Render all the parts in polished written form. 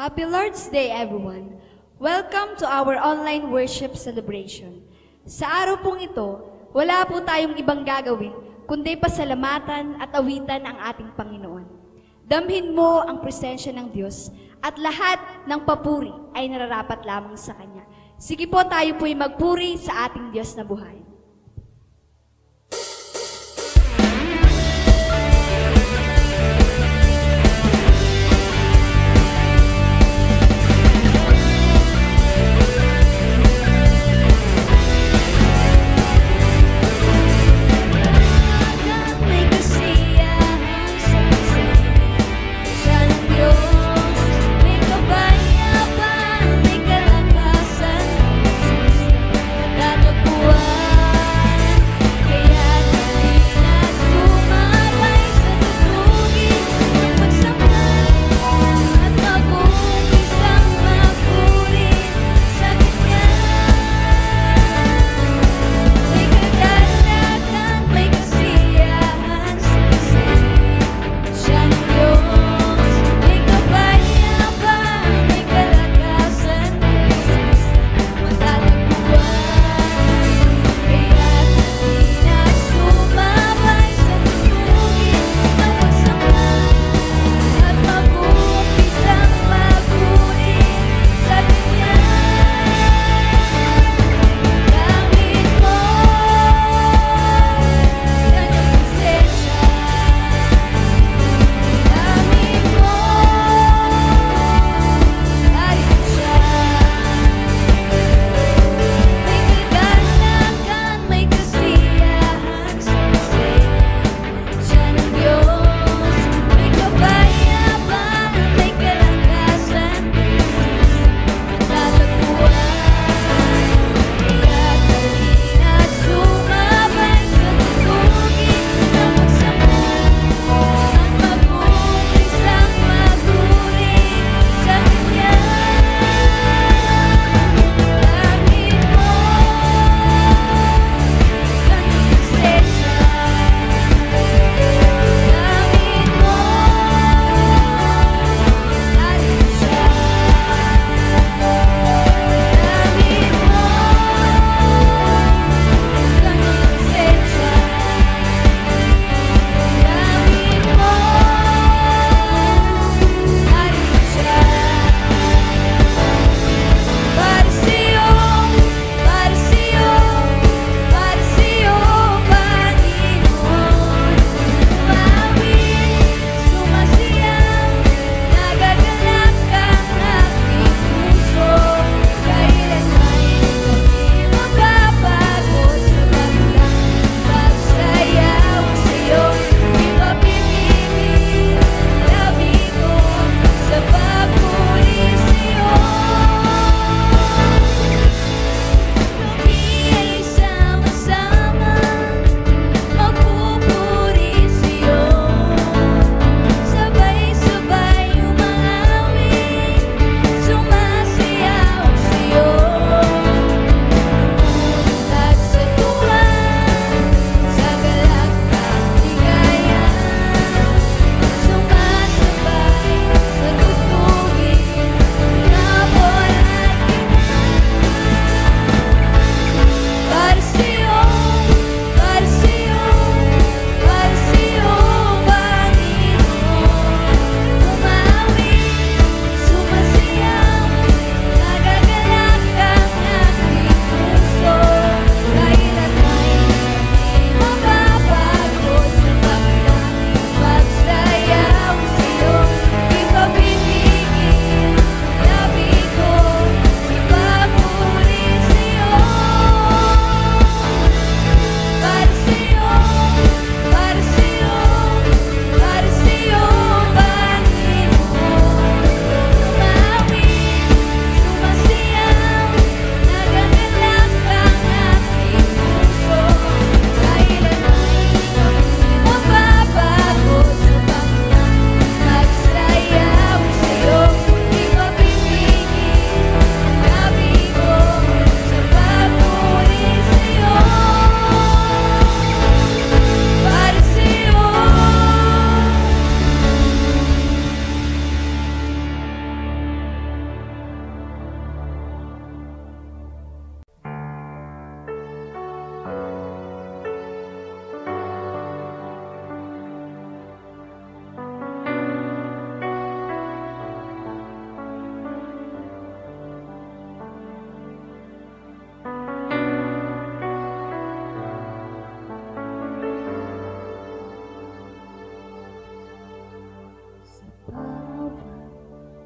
Happy Lord's Day, everyone! Welcome to our online worship celebration. Sa araw pong ito, wala po tayong ibang gagawin kundi pasalamatan at awitan ang ating Panginoon. Damhin mo ang presensya ng Diyos at lahat ng papuri ay nararapat lamang sa Kanya. Sige po, tayo po'y magpuri sa ating Diyos na buhay. Tatagpuan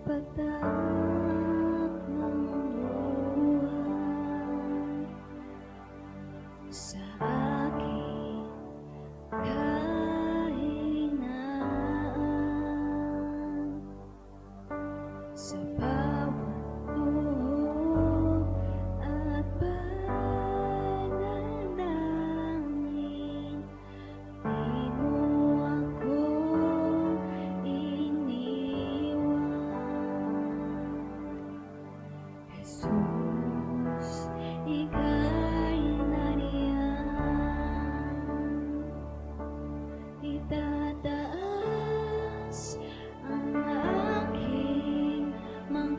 pagtaak ng buhay sa aking kahinaan, sa bawat buhok at panalangin. Di mo ako iniwan, Jesus, ika'y nariyan. Itataas ang aking mga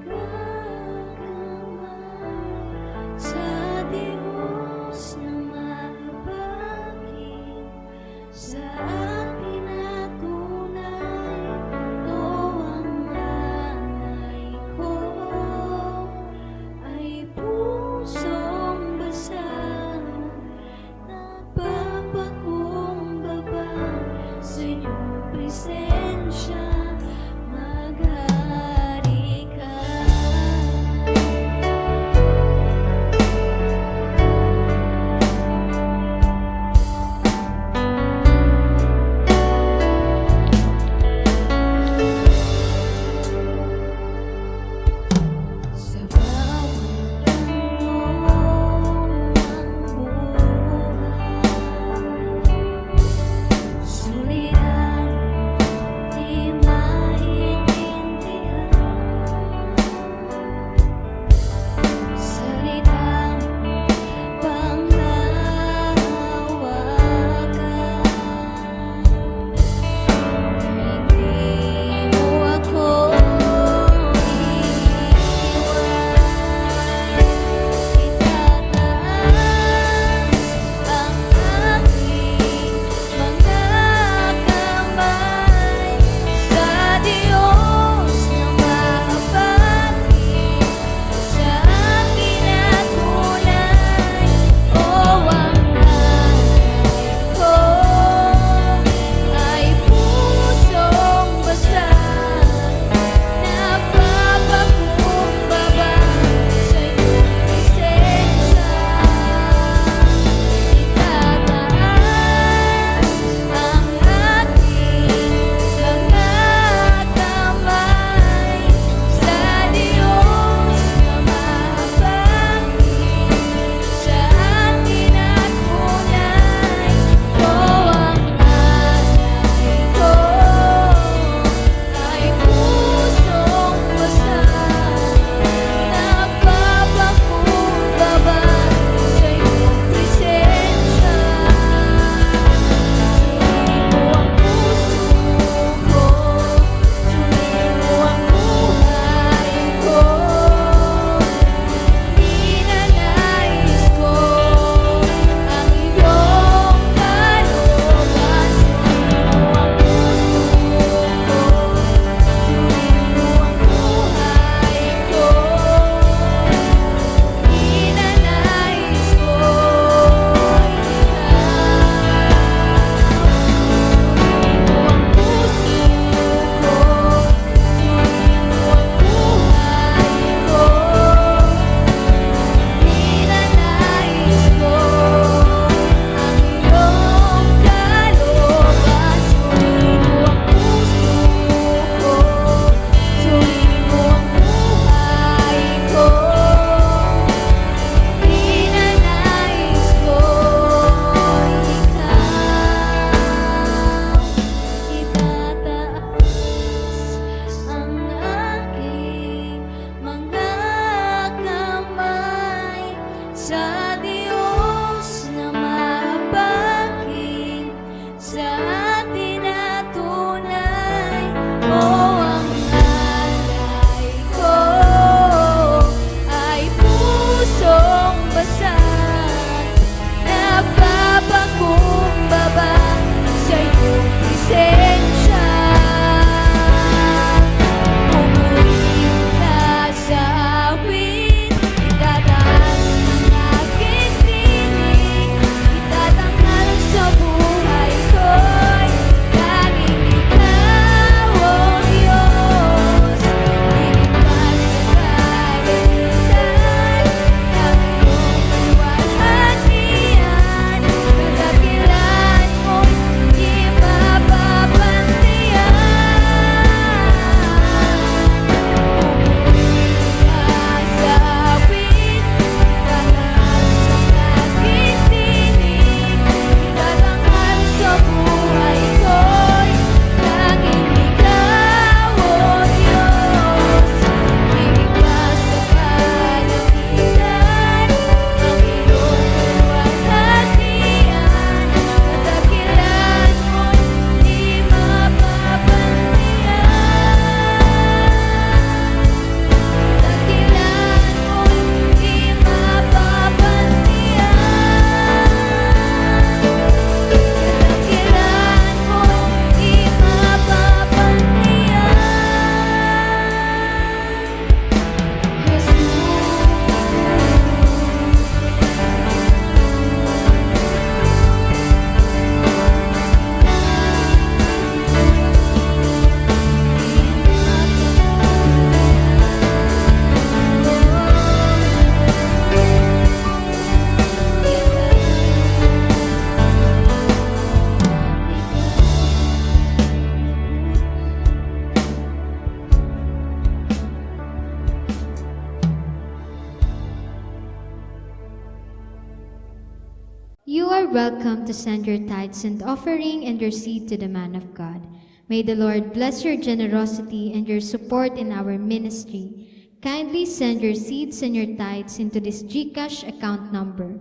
welcome to send your tithes and offering and your seed to the man of God. May the Lord bless your generosity and your support in our ministry. Kindly send your seeds and your tithes into this GCash account number,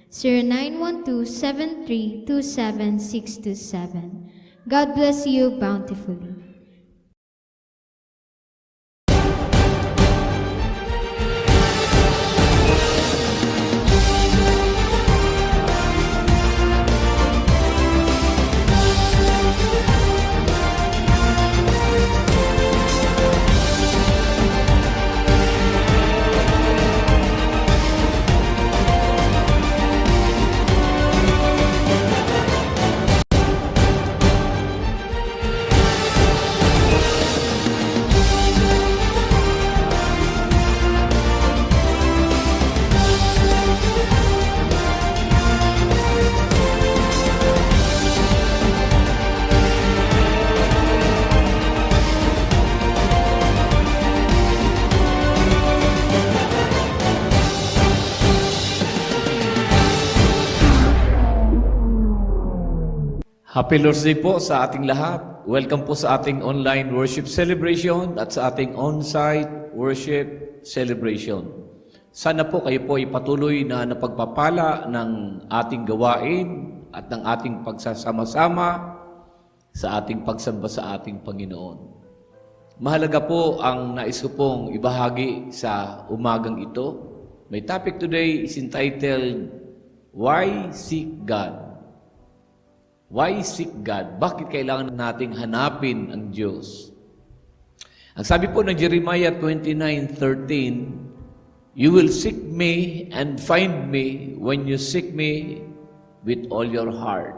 0912-7327627. God bless you bountifully. Happy Lord's Day po sa ating lahat. Welcome po sa ating online worship celebration at sa ating on-site worship celebration. Sana po kayo po ay patuloy na napagpapala ng ating gawain at ng ating pagsasama-sama sa ating pagsamba sa ating Panginoon. Mahalaga po ang nais ko pong ibahagi sa umagang ito. My topic today is entitled, Why Seek God? Why seek God? Bakit kailangan nating hanapin ang Diyos? Ang sabi po ng Jeremiah 29:13, You will seek me and find me when you seek me with all your heart.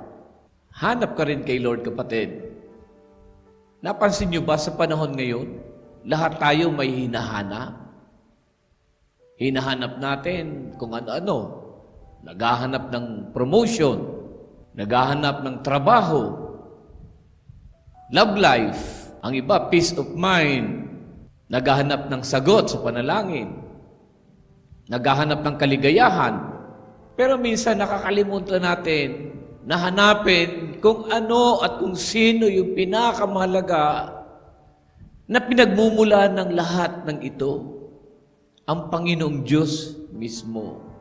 Hanap ka rin kay Lord, kapatid. Napansin niyo ba sa panahon ngayon, lahat tayo may hinahanap? Hinahanap natin kung ano-ano. Naghahanap ng promotion, naghahanap ng trabaho, love life, ang iba, peace of mind, naghahanap ng sagot sa panalangin, naghahanap ng kaligayahan. Pero minsan nakakalimutan natin na hanapin kung ano at kung sino yung pinakamahalaga na pinagmumulan ng lahat ng ito, ang Panginoong Diyos mismo.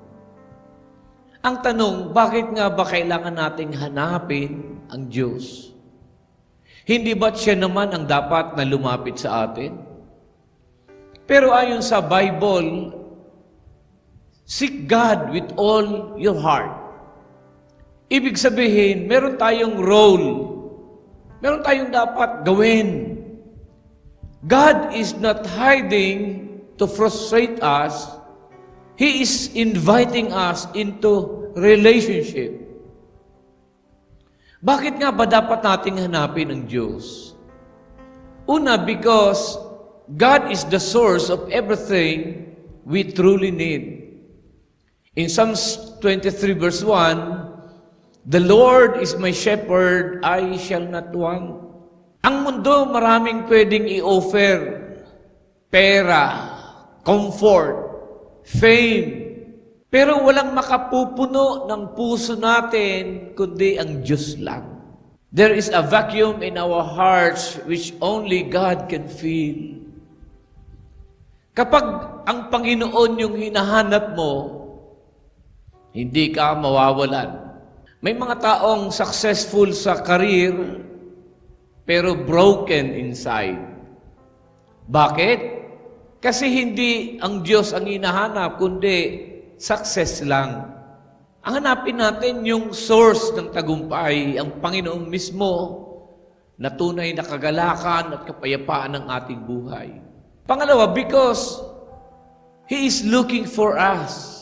Ang tanong, bakit nga ba kailangan nating hanapin ang Diyos? Hindi ba't siya naman ang dapat na lumapit sa atin? Pero ayon sa Bible, seek God with all your heart. Ibig sabihin, meron tayong role. Meron tayong dapat gawin. God is not hiding to frustrate us. He is inviting us into relationship. Bakit nga ba dapat nating hanapin ang Diyos? Una, because God is the source of everything we truly need. In Psalms 23 verse 1, The Lord is my shepherd, I shall not want. Ang mundo maraming pwedeng i-offer. Pera, comfort, fame. Pero walang makapupuno ng puso natin kundi ang Diyos lang. There is a vacuum in our hearts which only God can fill. Kapag ang Panginoon yung hinahanap mo, hindi ka mawawalan. May mga taong successful sa career pero broken inside. Bakit? Kasi hindi ang Diyos ang hinahanap, kundi success lang. Ang hanapin natin yung source ng tagumpay, ang Panginoon mismo, na tunay na kagalakan at kapayapaan ng ating buhay. Pangalawa, because He is looking for us.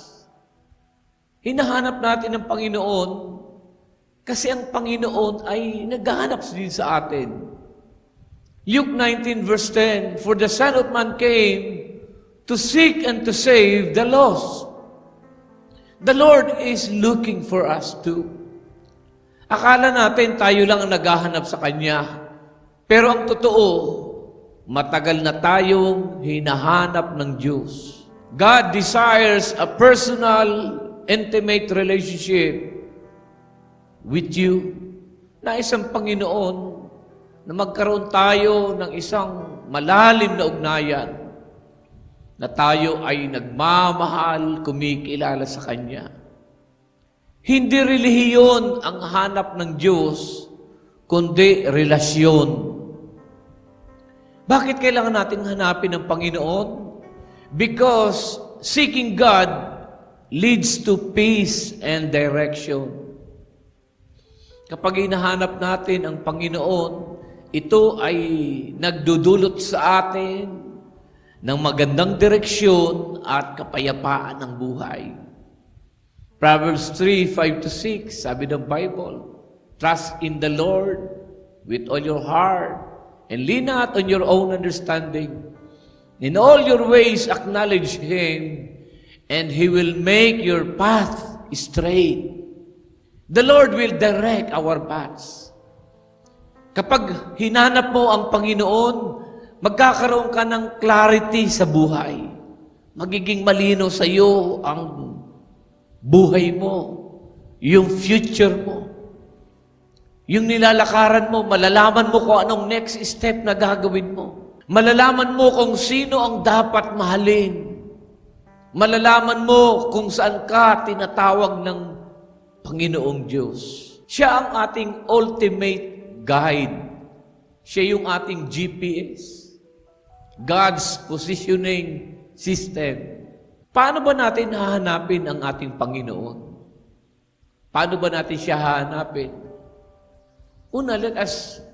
Hinahanap natin ang Panginoon kasi ang Panginoon ay naghahanap din sa atin. Luke 19 verse 10, For the Son of Man came to seek and to save the lost. The Lord is looking for us too. Akala natin tayo lang ang naghahanap sa Kanya. Pero ang totoo, matagal na tayong hinahanap ng Diyos. God desires a personal, intimate relationship with you. Nais ang Panginoon na magkaroon tayo ng isang malalim na ugnayan, na tayo ay nagmamahal, kumikilala sa Kanya. Hindi relihiyon ang hanap ng Diyos, kundi relasyon. Bakit kailangan natin hanapin ang Panginoon? Because seeking God leads to peace and direction. Kapag hinahanap natin ang Panginoon, ito ay nagdudulot sa atin ng magandang direksyon at kapayapaan ng buhay. Proverbs 3:5-6, sabi ng Bible, trust in the Lord with all your heart and lean not on your own understanding. In all your ways acknowledge Him, and He will make your path straight. The Lord will direct our paths. Kapag hinanap mo ang Panginoon, magkakaroon ka ng clarity sa buhay. Magiging malino sa iyo ang buhay mo, yung future mo. Yung nilalakaran mo, malalaman mo kung anong next step na gagawin mo. Malalaman mo kung sino ang dapat mahalin. Malalaman mo kung saan ka tinatawag ng Panginoong Diyos. Siya ang ating ultimate guide. Siya yung ating GPS. God's positioning system. Paano ba natin hahanapin ang ating Panginoon? Paano ba natin siya hahanapin? Una, let us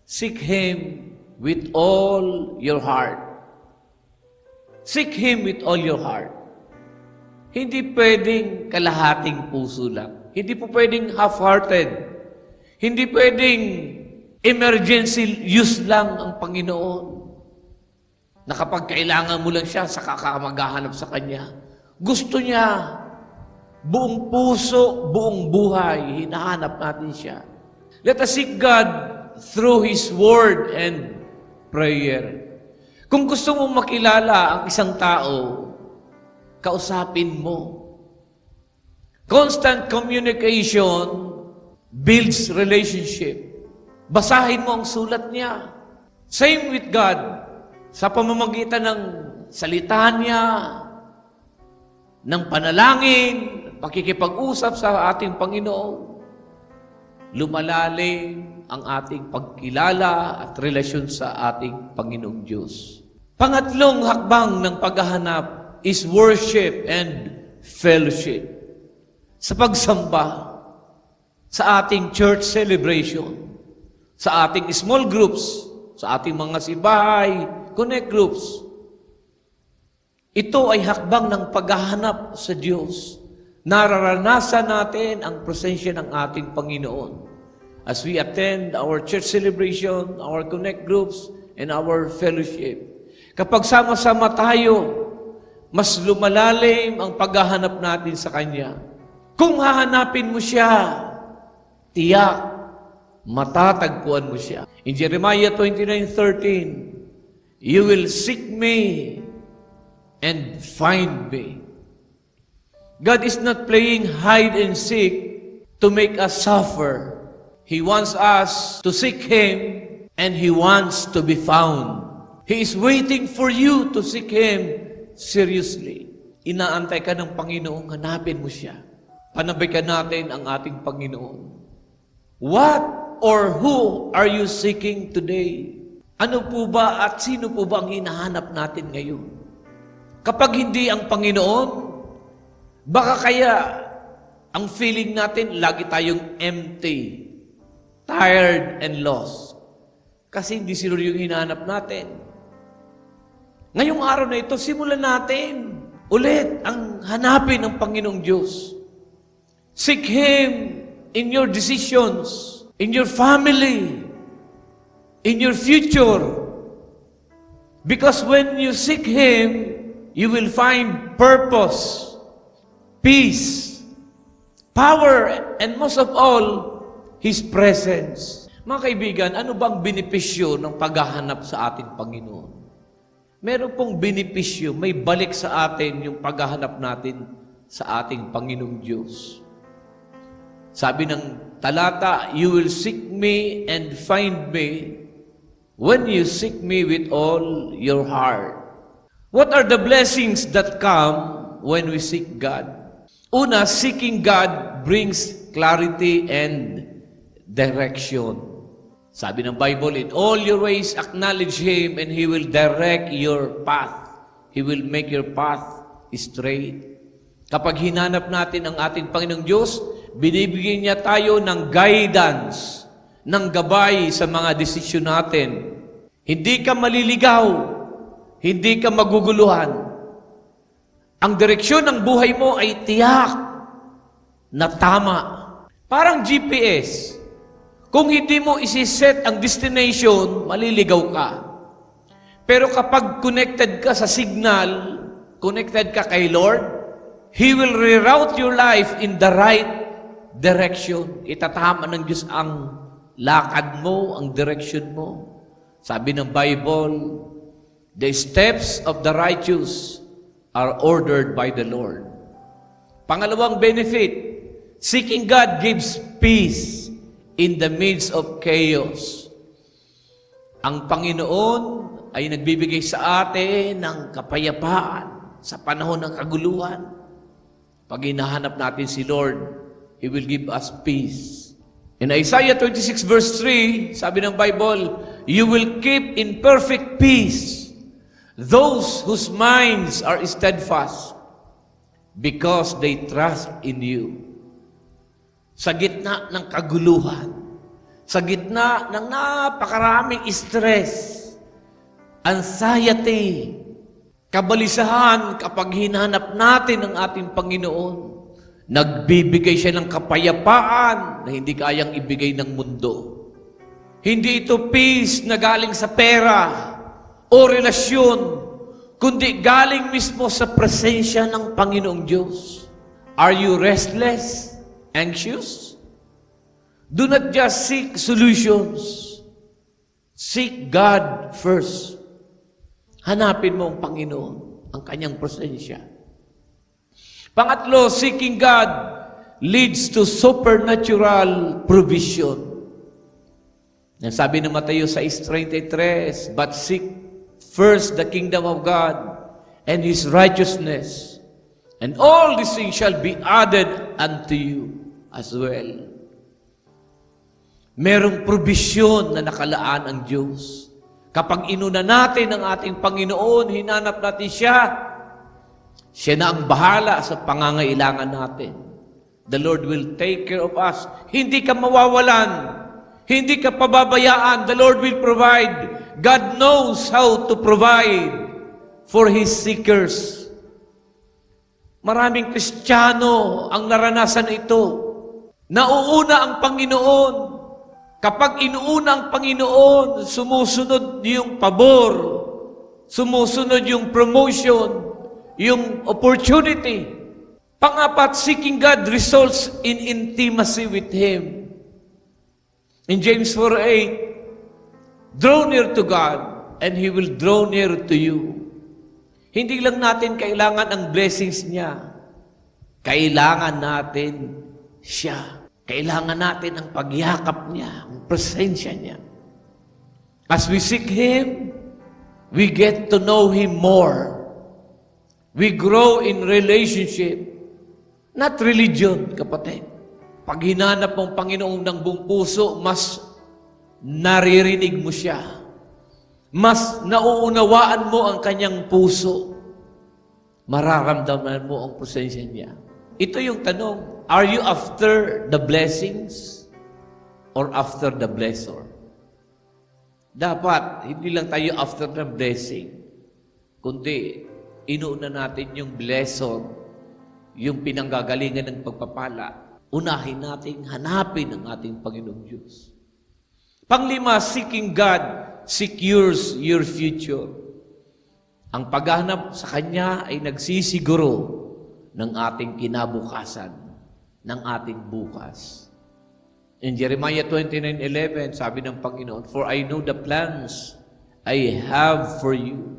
seek Him with all your heart. Seek Him with all your heart. Hindi pwedeng kalahating puso lang. Hindi po pwedeng half-hearted. Hindi pwedeng emergency use lang ang Panginoon. Na kapag kailangan mo lang siya, saka ka maghahanap sa Kanya. Gusto niya, buong puso, buong buhay, hinahanap natin siya. Let us seek God through His Word and prayer. Kung gusto mong makilala ang isang tao, kausapin mo. Constant communication builds relationship. Basahin mo ang sulat niya. Same with God. Sa pamamagitan ng salita niya, ng panalangin, pakikipag-usap sa ating Panginoon, lumalalim ang ating pagkilala at relasyon sa ating Panginoong Diyos. Pangatlong hakbang ng paghahanap is worship and fellowship. Sa pagsamba, sa ating church celebration, sa ating small groups, sa ating mga sibahay, connect groups. Ito ay hakbang ng paghahanap sa Diyos. Nararanasan natin ang presensya ng ating Panginoon as we attend our church celebration, our connect groups, and our fellowship. Kapag sama-sama tayo, mas lumalalim ang paghahanap natin sa Kanya. Kung hahanapin mo siya, tiyak, matatagpuan mo siya. In Jeremiah 29:13, you will seek me and find me. God is not playing hide and seek to make us suffer. He wants us to seek Him and He wants to be found. He is waiting for you to seek Him seriously. Inaantay ka ng Panginoon, hanapin mo siya. Panabikan natin ang ating Panginoon. What or who are you seeking today? Ano po ba at sino po ba ang hinahanap natin ngayon? Kapag hindi ang Panginoon, baka kaya ang feeling natin lagi tayong empty, tired and lost. Kasi hindi sila yung hinahanap natin. Ngayong araw na ito, simulan natin ulit ang hanapin ng Panginoong Diyos. Seek Him in your decisions, in your family, in your future. Because when you seek Him, you will find purpose, peace, power, and most of all, His presence. Mga kaibigan, ano bang benepisyo ng paghahanap sa ating Panginoon? Meron pong benepisyo, may balik sa atin yung paghahanap natin sa ating Panginoong Diyos. Sabi ng talata, you will seek me and find me when you seek me with all your heart. What are the blessings that come when we seek God? Una, seeking God brings clarity and direction. Sabi ng Bible, in all your ways acknowledge Him and He will direct your path. He will make your path straight. Kapag hinanap natin ang ating Panginoong Diyos, binibigyan niya tayo ng guidance, ng gabay sa mga desisyon natin. Hindi ka maliligaw, hindi ka maguguluhan. Ang direksyon ng buhay mo ay tiyak na tama. Parang GPS. Kung hindi mo isiset ang destination, maliligaw ka. Pero kapag connected ka sa signal, connected ka kay Lord, He will reroute your life in the right direction. Itatama ng Diyos ang lakad mo, ang direction mo. Sabi ng Bible, the steps of the righteous are ordered by the Lord. Pangalawang benefit, seeking God gives peace in the midst of chaos. Ang Panginoon ay nagbibigay sa atin ng kapayapaan sa panahon ng kaguluhan. Pag hinahanap natin si Lord, He will give us peace. In Isaiah 26 verse 3, sabi ng Bible, you will keep in perfect peace those whose minds are steadfast because they trust in you. Sa gitna ng kaguluhan, sa gitna ng napakaraming stress, anxiety, kabalisahan, kapag hinanap natin ang ating Panginoon, nagbibigay siya ng kapayapaan na hindi kayang ibigay ng mundo. Hindi ito peace na galing sa pera o relasyon, kundi galing mismo sa presensya ng Panginoong Diyos. Are you restless? Anxious? Do not just seek solutions. Seek God first. Hanapin mo ang Panginoon, ang kanyang presensya. Pangatlo, seeking God leads to supernatural provision. Yan sabi ng Mateo 6:33, but seek first the kingdom of God and His righteousness, and all these things shall be added unto you as well. Merong provision na nakalaan ang Diyos. Kapag inuna natin ang ating Panginoon, hinanap natin Siya, Siya na ang bahala sa pangangailangan natin. The Lord will take care of us. Hindi ka mawawalan. Hindi ka pababayaan. The Lord will provide. God knows how to provide for His seekers. Maraming Kristiyano ang naranasan ito. Nauuna ang Panginoon. Kapag inuuna ang Panginoon, sumusunod yung pabor, sumusunod yung promotion, yung opportunity. Pangapat, seeking God results in intimacy with Him. In James 4:8, draw near to God and He will draw near to you. Hindi lang natin kailangan ang blessings niya. Kailangan natin siya. Kailangan natin ang pagyakap niya, ang presensya niya. As we seek Him, we get to know Him more. We grow in relationship, not religion, kapatid. Pag hinanap mong Panginoon ng buong puso, mas naririnig mo siya. Mas nauunawaan mo ang kanyang puso. Mararamdaman mo ang presensya niya. Ito yung tanong, are you after the blessings or after the blessor? Dapat, hindi lang tayo after the blessing, kundi inuuna natin yung blessor, yung pinanggagalingan ng pagpapala. Unahin natin, hanapin ang ating Panginoong Diyos. Panglima, seeking God secures your future. Ang paghahanap sa Kanya ay nagsisiguro ng ating kinabukasan, ng ating bukas. In Jeremiah 29:11, sabi ng Panginoon, for I know the plans I have for you.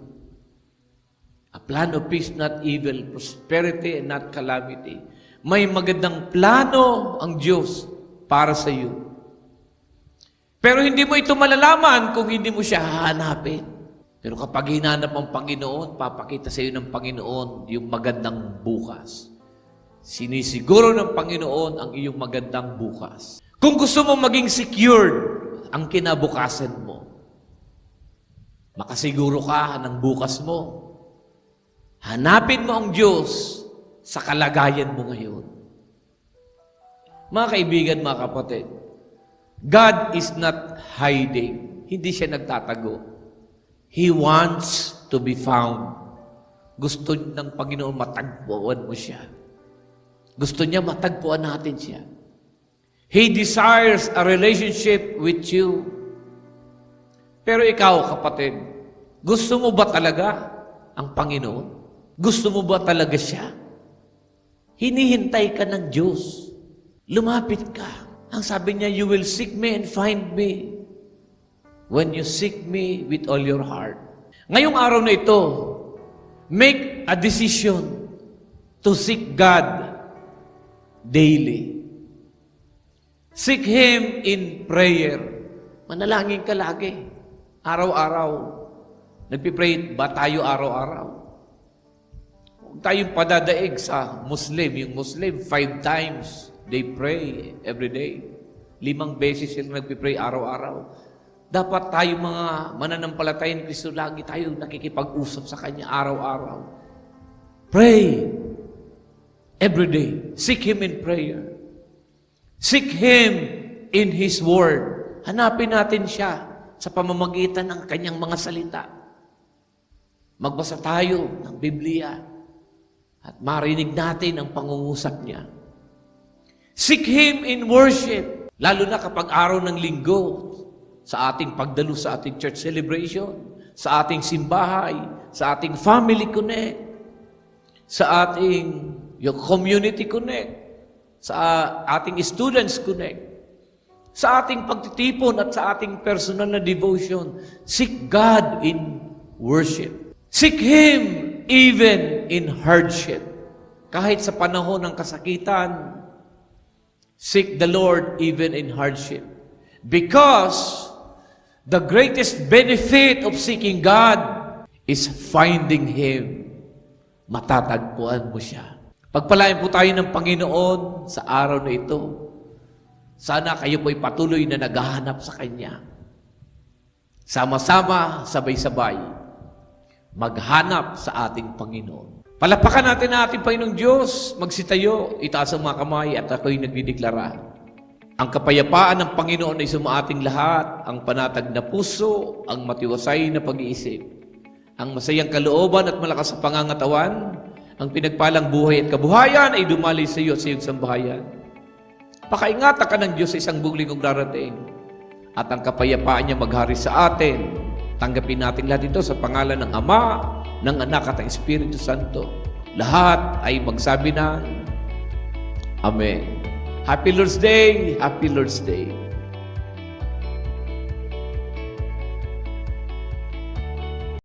A plan of peace, not evil, prosperity and not calamity. May magandang plano ang Diyos para sa iyo. Pero hindi mo ito malalaman kung hindi mo siya hahanapin. Pero kapag hinanap ang Panginoon, papakita sa iyo ng Panginoon yung magandang bukas. Sinisiguro ng Panginoon ang iyong magandang bukas. Kung gusto mo maging secured ang kinabukasan mo, makasiguro ka ng bukas mo, hanapin mo ang Diyos sa kalagayan mo ngayon. Mga kaibigan, mga kapatid, God is not hiding. Hindi siya nagtatago. He wants to be found. Gusto ng Panginoon matagpuan mo siya. Gusto niya matagpuan natin siya. He desires a relationship with you. Pero ikaw, kapatid, gusto mo ba talaga ang Panginoon? Gusto mo ba talaga siya? Hinihintay ka ng Diyos. Lumapit ka. Ang sabi niya, you will seek me and find me when you seek me with all your heart. Ngayong araw na ito, make a decision to seek God daily. Seek Him in prayer. Manalangin ka lagi. Araw-araw. Nagpipray ba tayo araw-araw? Huwag tayong padadaig sa Muslim. Yung Muslim, 5 times they pray every day. 5 beses sila nagpipray araw-araw. Dapat tayo mga mananampalataya ni Kristo, lagi tayo nakikipag-usap sa Kanya araw-araw. Pray every day. Seek Him in prayer. Seek Him in His Word. Hanapin natin siya sa pamamagitan ng Kanyang mga salita. Magbasa tayo ng Biblia at marinig natin ang pangungusap niya. Seek Him in worship, lalo na kapag araw ng linggo, sa ating pagdalo sa ating church celebration, sa ating simbahay, sa ating family connect, sa ating yung community connect, sa ating students connect, sa ating pagtitipon at sa ating personal na devotion. Seek God in worship. Seek Him even in hardship. Kahit sa panahon ng kasakitan, seek the Lord even in hardship. Because the greatest benefit of seeking God is finding Him. Matatagpuan mo siya. Pagpalain po tayo ng Panginoon sa araw na ito. Sana kayo po'y patuloy na naghahanap sa Kanya. Sama-sama, sabay-sabay, maghanap sa ating Panginoon. Palapakan natin ang ating Panginoong Diyos. Magsitayo, itaas ang mga kamay at ako'y nagdideklara. Ang kapayapaan ng Panginoon ay sumaating lahat, ang panatag na puso, ang matiwasay na pag-iisip, ang masayang kalooban at malakas sa pangangatawan, ang pinagpalang buhay at kabuhayan ay dumali sa iyo at sa iyong sambahayan. Pakaingatan ka ng Diyos sa isang buong linggong darating, at ang kapayapaan niya maghari sa atin. Tanggapin natin lahat ito sa pangalan ng Ama, ng Anak at ng Espiritu Santo. Lahat ay magsabi ng Amen. Happy Lord's Day! Happy Lord's Day!